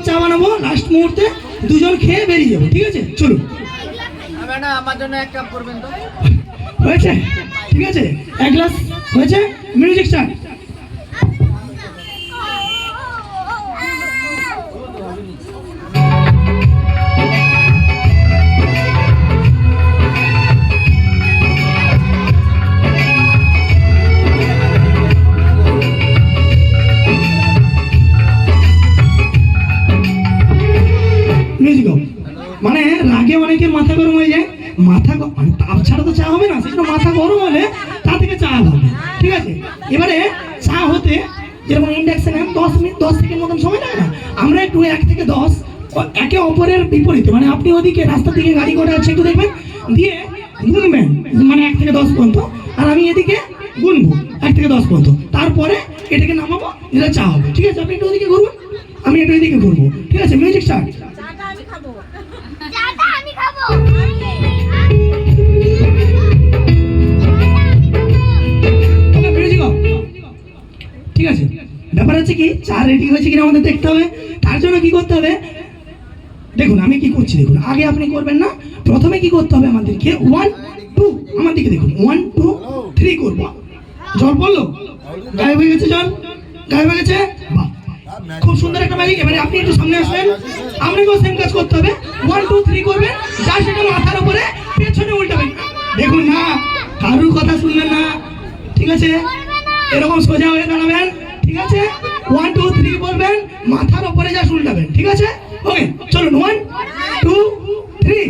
চা বানাবো, লাস্ট মুহূর্তে দুজন খেয়ে বেরিয়ে যাবো, ঠিক আছে? চলুন। আমার জন্য এক কাপ করবেন তো। হয়েছে? ঠিক আছে, এক গ্লাস হয়েছে। Music start. মানে রাগে অনেকের মাথা গরম হয়ে যায়, মানে তাপ ছাড়া তো চা হবে না, সেজন্য মাথা গরম হলে তা থেকে চা হবে, ঠিক আছে? এবারে চা হতে যেরকম ইন্ডাকশনে 10 মিনিট 10 সেকেন্ড মতন সময় লাগে না, আমরা একটু 1 থেকে 10 একে অপরের বিপরীতে, মানে আপনি ওদিকে রাস্তার দিকে গাড়ি ঘোড়া আছে একটু দেখবেন, দিয়ে গুনবেন মানে 1 থেকে 10 পর্যন্ত, আর আমি এদিকে গুনবো 1 থেকে 10 পর্যন্ত, তারপরে এটাকে নামাবো, এটা চা হবে, ঠিক আছে? আপনি একটু ওদিকে ঘুরবেন, আমি একটু এদিকে ঘুরবো, ঠিক আছে? Music start. ঠিক আছে, ব্যাপার হচ্ছে কি, চা রেডি হয়েছে কিনা আমাদের দেখতে হবে। তার জন্য কি করতে হবে দেখুন, আমি কি করছি দেখুন, আগে আপনি করবেন না, প্রথমে কি করতে হবে আমাদেরকে 1 2, আমার দিকে দেখুন, 1 2 3 করবো। জল পড়লো, গায়েব হয়ে গেছে, জল গায়েব হয়ে গেছে, বাহ, খুব সুন্দর একটা ম্যাজিক। এবারে আপনি একটু সামনে আসবেন, আপনাকেও সেম কাজ করতে হবে, 1 2 3 করবেন, যা সেটা মাথার উপরে পেছনে উল্টাবেন। দেখুন না, কারুর কথা শুনবেন না, ঠিক আছে? এরকম সোজা হয়ে দাঁড়াবেন, ঠিক আছে? 1 2 3 বলবেন, মাথার উপরে যা উল্টাবেন, ঠিক আছে? ওকে, চলুন 1 2 3।